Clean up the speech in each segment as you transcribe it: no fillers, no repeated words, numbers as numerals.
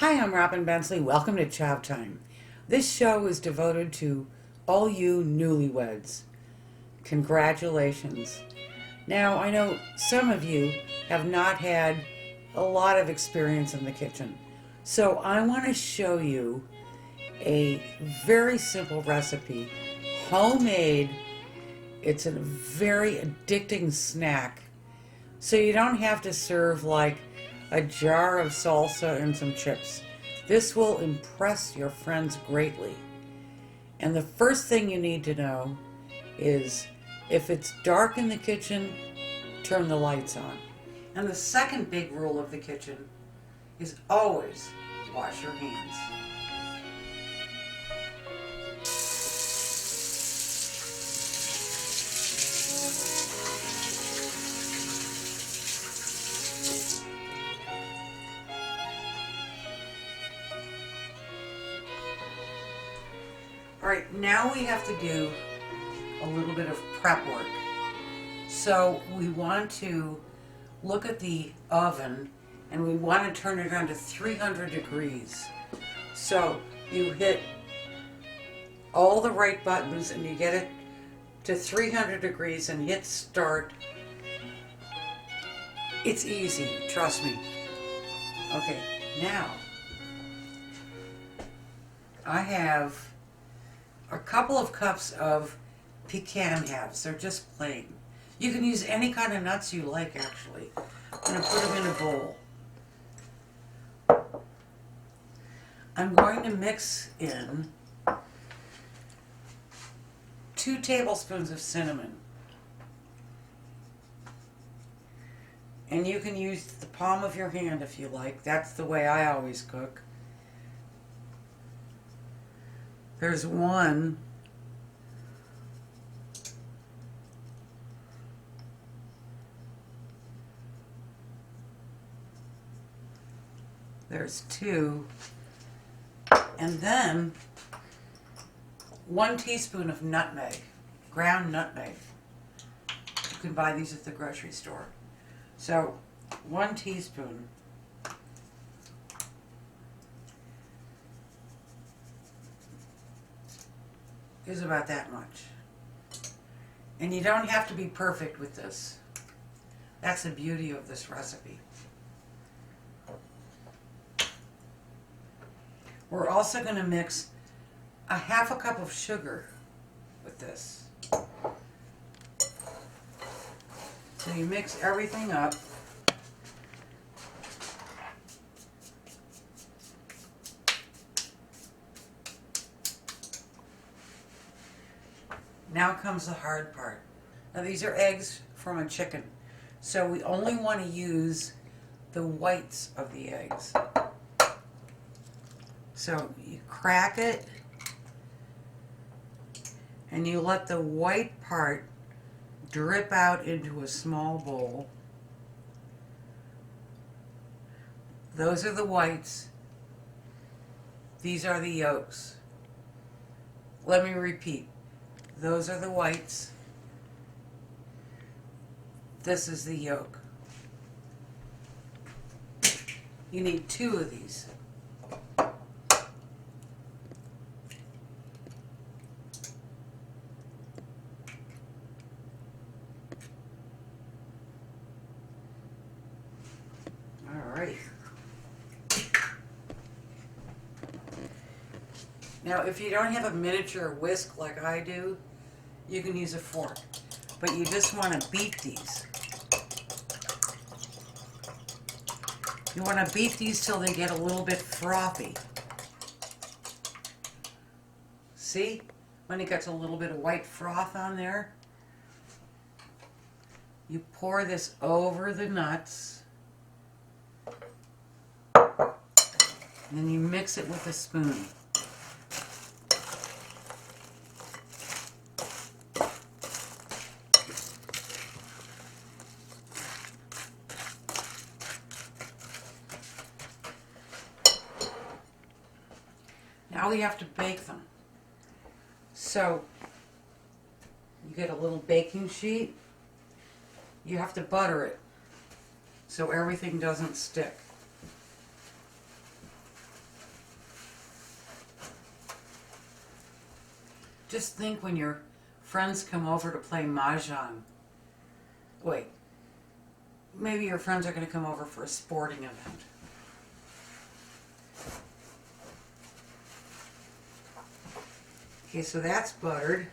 Hi, I'm Robin Bensley. Welcome to Chow Time. This show is devoted to all you newlyweds. Congratulations. Now, I know some of you have not had a lot of experience in the kitchen, so I want to show you a very simple recipe, homemade. It's a very addicting snack, so you don't have to serve like a jar of salsa and some chips. This will impress your friends greatly. And the first thing you need to know is if it's dark in the kitchen, turn the lights on. And the second big rule of the kitchen is always wash your hands. All right, now we have to do a little bit of prep work. So we want to look at the oven and we want to turn it on to 300 degrees. So you hit all the right buttons and you get it to 300 degrees and hit start. It's easy, trust me. Okay, now I have a couple of cups of pecan halves. They're just plain. You can use any kind of nuts you like, actually. I'm going to put them in a bowl. I'm going to mix in 2 tablespoons of cinnamon. And you can use the palm of your hand if you like. That's the way I always cook. There's 1. There's 2. And then 1 teaspoon of nutmeg, ground nutmeg. You can buy these at the grocery store. So 1 teaspoon. Is about that much. And you don't have to be perfect with this. That's the beauty of this recipe. We're also going to mix a half a cup of sugar with this. So you mix everything up. Now comes the hard part. Now these are eggs from a chicken, so we only want to use the whites of the eggs. So you crack it and you let the white part drip out into a small bowl. Those are the whites. These are the yolks. Let me repeat. Those are the whites. This is the yolk. You need 2 of these. All right. Now, if you don't have a miniature whisk like I do, you can use a fork, but you just want to beat these. You want to beat these till they get a little bit frothy. See? When it gets a little bit of white froth on there, you pour this over the nuts, and then you mix it with a spoon. Now we have to bake them. So you get a little baking sheet. You have to butter it so everything doesn't stick. Just think when your friends come over to play Mahjong. Wait, maybe your friends are going to come over for a sporting event. Okay, so that's buttered.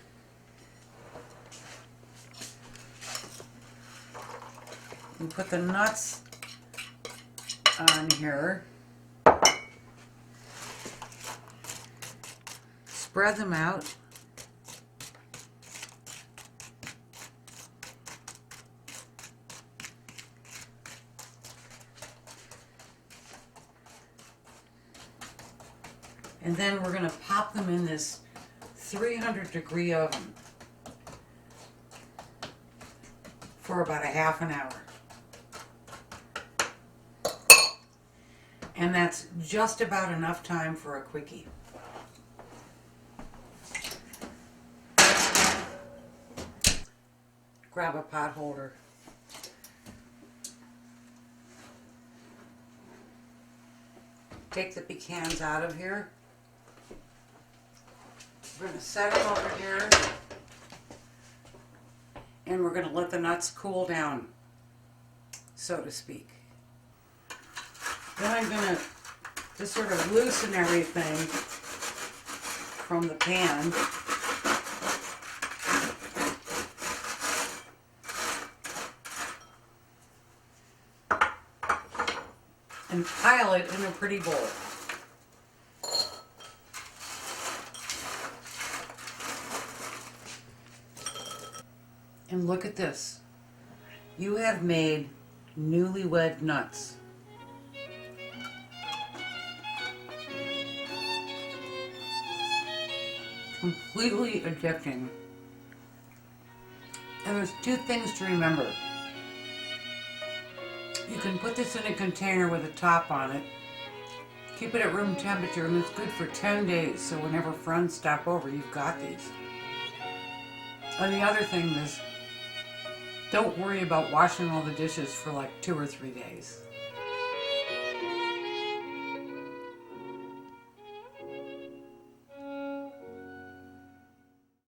We put the nuts on here. Spread them out. And then we're going to pop them in this 300-degree oven for about a half an hour. And that's just about enough time for a quickie. Grab a pot holder. Take the pecans out of here. We're going to set them over here. And we're going to let the nuts cool down, so to speak. Then I'm going to just sort of loosen everything from the pan. And pile it in a pretty bowl. And look at this. You have made Newlywed Nuts. Completely addicting. And there's two things to remember. You can put this in a container with a top on it. Keep it at room temperature, and it's good for 10 days, so whenever friends stop over, you've got these. And the other thing is, don't worry about washing all the dishes for like 2 or 3 days.